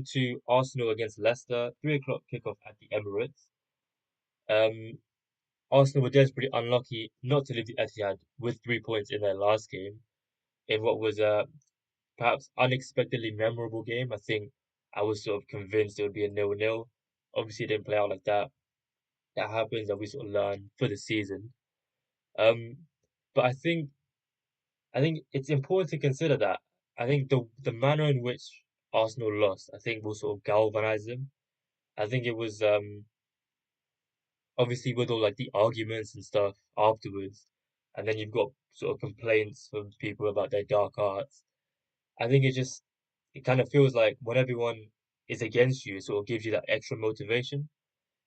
To Arsenal against Leicester, 3 o'clock kickoff at the Emirates. Um, Arsenal were desperately unlucky not to leave the Etihad with 3 points in their last game in what was a perhaps unexpectedly memorable game. I think I was sort of convinced it would be a nil-nil. Obviously, it didn't play out like that. That happens, and we sort of learn for the season. Um, but I think it's important to consider that. I think the manner in which Arsenal lost, I think, will sort of galvanize them. I think it was obviously with all like the arguments and stuff afterwards, and then you've got sort of complaints from people about their dark arts. I think it kind of feels like when everyone is against you, it sort of gives you that extra motivation.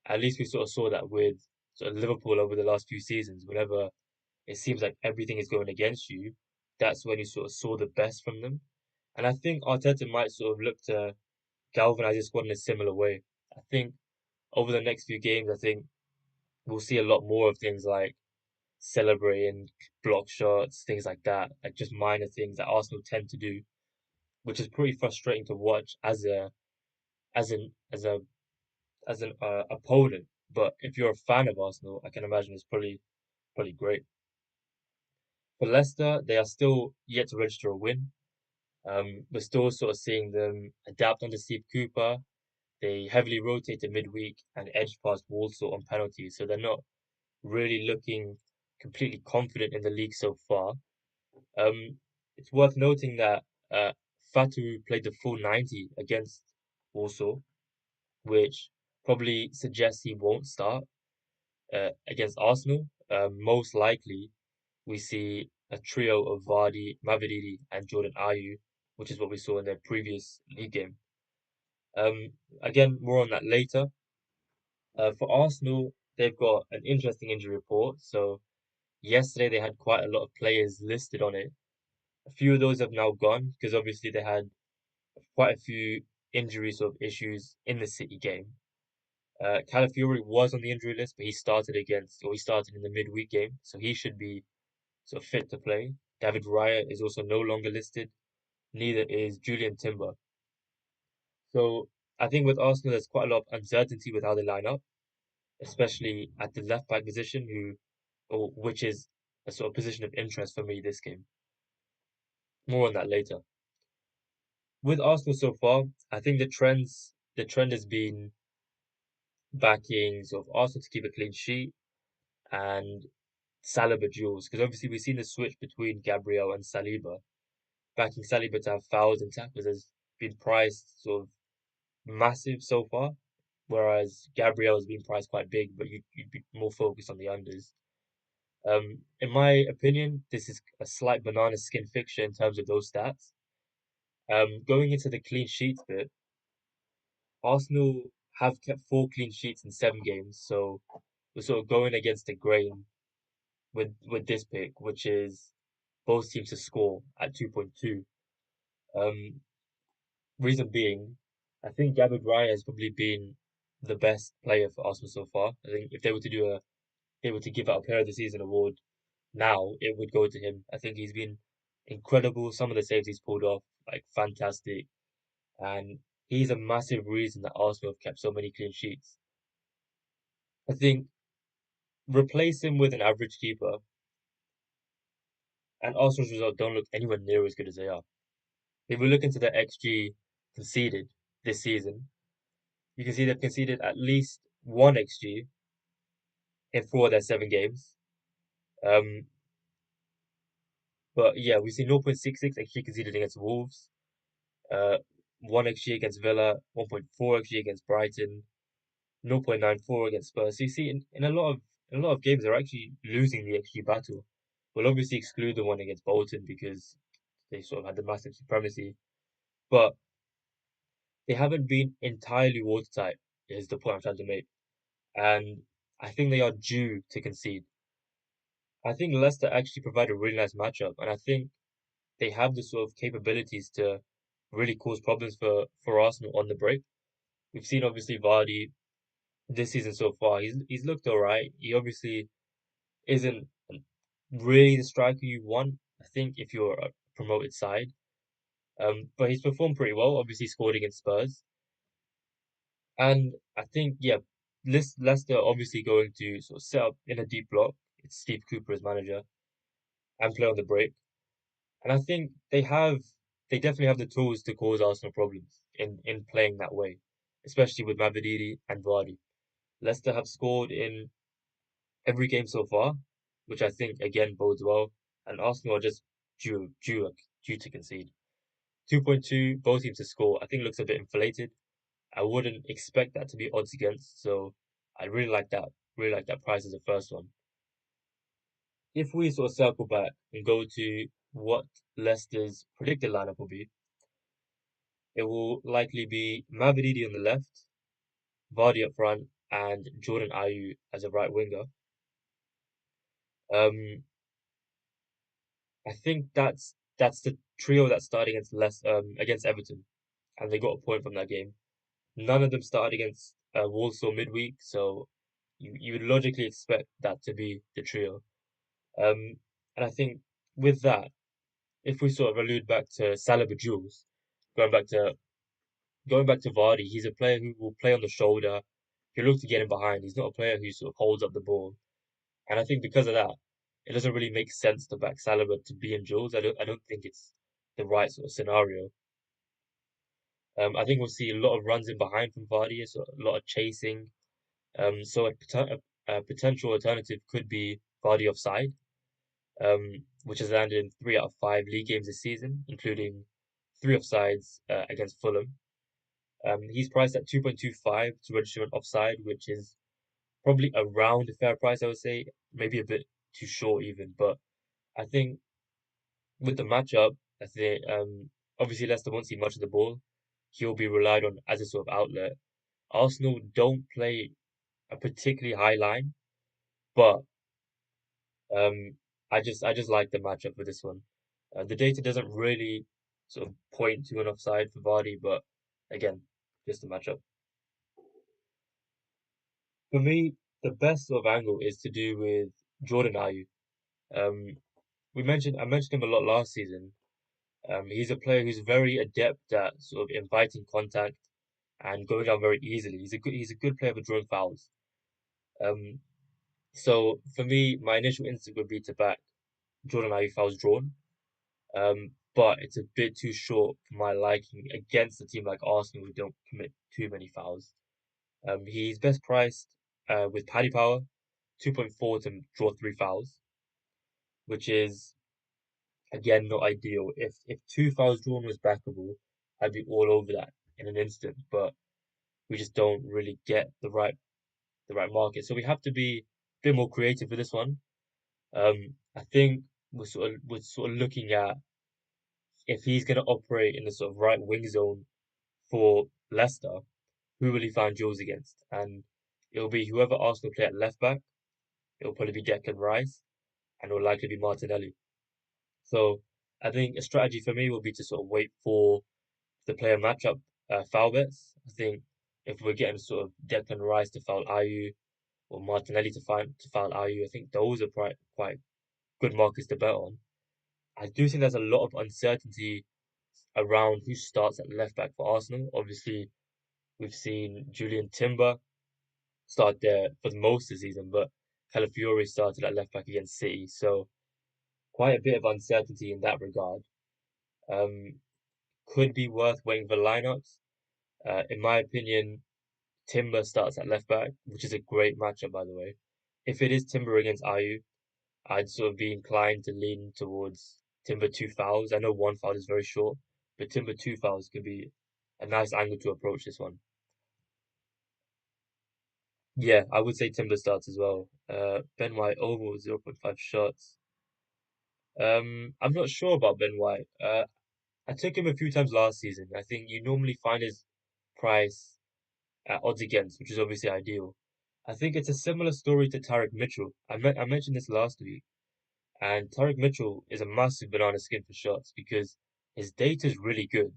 At least we sort of saw that with sort of Liverpool over the last few seasons. Whenever it seems like everything is going against you, that's when you sort of saw the best from them. And I think Arteta might sort of look to galvanize this squad in a similar way. I think over the next few games, I think we'll see a lot more of things like celebrating block shots, things like that, like just minor things that Arsenal tend to do, which is pretty frustrating to watch as an as a as an opponent. But if you're a fan of Arsenal, I can imagine it's probably great. For Leicester, they are still yet to register a win. We're still sort of seeing them adapt under Steve Cooper. They heavily rotated midweek and edged past Walsall on penalties, so they're not really looking completely confident in the league so far. It's worth noting that uh, Fatu played the full 90 against Warsaw, which probably suggests he won't start against Arsenal. Most likely, we see a trio of Vardy, Mavididi, and Jordan Ayew, which is what we saw in their previous league game. Again, more on that later. For Arsenal, they've got an interesting injury report. So yesterday they had quite a lot of players listed on it. A few of those have now gone because obviously they had quite a few injury sort of issues in the City game. Calafiori was on the injury list, but he started in the midweek game, so he should be sort of fit to play. David Raya is also no longer listed, neither is Julian Timber. So I think with Arsenal, there's quite a lot of uncertainty with how they line up, especially at the left back position, or which is a sort of position of interest for me this game. More on that later. With Arsenal so far, I think the trend has been backing sort of Arsenal to keep a clean sheet and Saliba duels, because obviously we've seen the switch between Gabriel and Saliba. Backing Saliba to have fouls and tackles has been priced sort of massive so far, whereas Gabriel has been priced quite big, but you'd be more focused on the unders. In my opinion, this is a slight banana skin fixture in terms of those stats. Going into the clean sheets bit, Arsenal have kept 4 clean sheets in 7 games, so we're sort of going against the grain with this pick, which is both teams to score at 2.2. Um, Reason being, I think David Raya has probably been the best player for Arsenal so far. I think if they were to give out a Player of the Season award now, it would go to him. I think he's been incredible. Some of the saves he's pulled off, like fantastic, and he's a massive reason that Arsenal have kept so many clean sheets. I think replace him with an average keeper, and Arsenal's results don't look anywhere near as good as they are. If we look into the XG conceded this season, you can see they've conceded at least one XG in 4 of their 7 games. Um, but yeah, we see 0.66 XG conceded against Wolves, uh, 1 XG against Villa, 1.4 XG against Brighton, 0.94 against Spurs. So you see, in a lot of games, they're actually losing the XG battle. We'll obviously exclude the one against Bolton because they sort of had the massive supremacy, but they haven't been entirely watertight. Is the point I'm trying to make, and I think they are due to concede. I think Leicester actually provide a really nice matchup, and I think they have the sort of capabilities to really cause problems for Arsenal on the break. We've seen obviously Vardy this season so far. He's looked alright. He obviously isn't really the striker you want. I think if you're a promoted side, but he's performed pretty well. Obviously scored against Spurs. And I think, yeah, Leicester obviously going to sort of set up in a deep block. It's Steve Cooper as manager and play on the break. And I think they definitely have the tools to cause Arsenal problems in playing that way, especially with Mavididi and Vardy. Leicester have scored in every game so far, which I think again bodes well. And Arsenal are just due to concede. 2.2, both teams to score, I think looks a bit inflated. I wouldn't expect that to be odds against, so I really like that. Really like that price as the first one. If we sort of circle back and go to what Leicester's predicted lineup will be, it will likely be Mavididi on the left, Vardy up front, and Jordan Ayew as a right winger. Um, I think that's the trio that started against against Everton, and they got a point from that game. None of them started against Walsall midweek, so you would logically expect that to be the trio. Um, and I think with that, if we sort of allude back to Saliba Jules, going back to going back to Vardy, he's a player who will play on the shoulder. He'll look to get in behind. He's not a player who sort of holds up the ball. And I think because of that, it doesn't really make sense to back Saliba to be in Jules. I don't think it's the right sort of scenario. I think we'll see a lot of runs in behind from Vardy, so a lot of chasing. So a potential alternative could be Vardy offside, which has landed in 3 out of 5 league games this season, including 3 offsides against Fulham. He's priced at 2.25 to register an offside, which is probably around a fair price, I would say. Maybe a bit too short even, but I think with the matchup, I think obviously Leicester won't see much of the ball. He'll be relied on as a sort of outlet. Arsenal don't play a particularly high line, but um, I just like the matchup for this one. The data doesn't really sort of point to an offside for Vardy, but again, just the matchup. For me, the best sort of angle is to do with Jordan Ayew. Um, I mentioned him a lot last season. He's a player who's very adept at sort of inviting contact and going down very easily. He's a good player for drawing fouls. Um, so for me, my initial instinct would be to back Jordan Ayew fouls drawn. But it's a bit too short for my liking against a team like Arsenal who don't commit too many fouls. He's best priced with Paddy Power, 2.4 to draw 3 fouls, which is again not ideal. If 2 fouls drawn was backable, I'd be all over that in an instant. But we just don't really get the right market, so we have to be a bit more creative with this one. I think we're sort of looking at if he's going to operate in the sort of right wing zone for Leicester, who will he find Jules against? And it'll be whoever Arsenal play at left back. It'll probably be Declan Rice, and it'll likely be Martinelli. So I think a strategy for me will be to sort of wait for the player matchup foul bets. I think if we're getting sort of Declan Rice to foul Ayew or Martinelli to foul Ayew, I think those are quite good markets to bet on. I do think there's a lot of uncertainty around who starts at left back for Arsenal. Obviously, we've seen Julian Timber start there for most of the season, but Calafiori started at left back against City, so quite a bit of uncertainty in that regard. Um, could be worth waiting for lineups. In my opinion, Timber starts at left back, which is a great matchup, by the way. If it is Timber against Ayew, I'd sort of be inclined to lean towards Timber 2 fouls. I know 1 foul is very short, but Timber 2 fouls could be a nice angle to approach this one. Yeah, I would say Timber starts as well. Ben White over 0.5 shots. I'm not sure about Ben White. I took him a few times last season. I think you normally find his price at odds against, which is obviously ideal. I think it's a similar story to Tarek Mitchell. I mentioned this last week, and Tarek Mitchell is a massive banana skin for shots because his data is really good,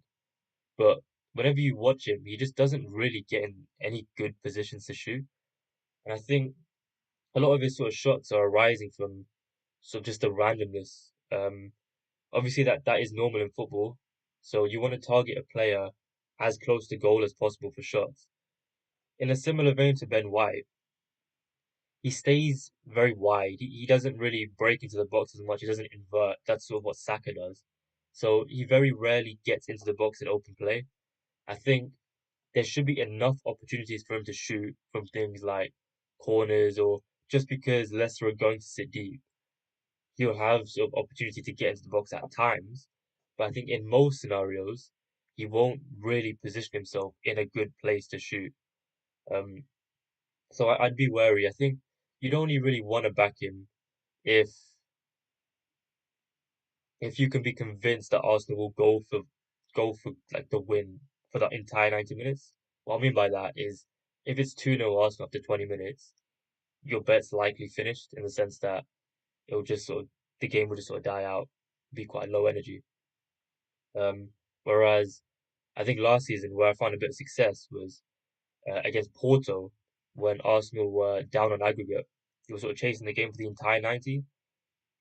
but whenever you watch him, he just doesn't really get in any good positions to shoot. And I think a lot of his sort of shots are arising from sort of just the randomness. Obviously that is normal in football, so you want to target a player as close to goal as possible for shots. in a similar vein to Ben White, he stays very wide. He doesn't really break into the box as much. He doesn't invert. That's sort of what Saka does. So he very rarely gets into the box in open play. I think there should be enough opportunities for him to shoot from things like corners or just because Leicester are going to sit deep, he'll have sort of opportunity to get into the box at times. But I think in most scenarios, he won't really position himself in a good place to shoot. Um, so I'd be wary. I think you'd only really want to back him if if you can be convinced that Arsenal will go for like the win for the entire 90 minutes. What I mean by that is if it's 2-0 Arsenal after 20 minutes, your bet's likely finished in the sense that it'll just sort of the game will just sort of die out, be quite low energy. Whereas I think last season where I found a bit of success was against Porto when Arsenal were down on aggregate. They were sort of chasing the game for the entire 90.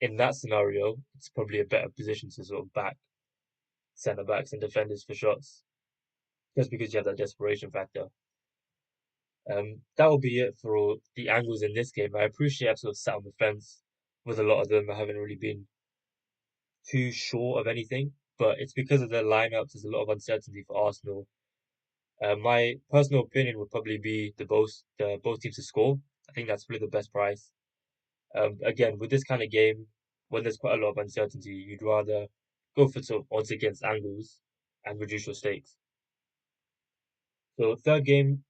In that scenario, it's probably a better position to sort of back centre backs and defenders for shots, just because you have that desperation factor. That will be it for all the angles in this game. I appreciate I've sort of sat on the fence with a lot of them. I haven't really been too sure of anything, but it's because of their lineups. There's a lot of uncertainty for Arsenal. My personal opinion would probably be the both teams to score. I think that's probably the best price. Again, with this kind of game, when there's quite a lot of uncertainty, you'd rather go for sort of odds against angles and reduce your stakes. So third game,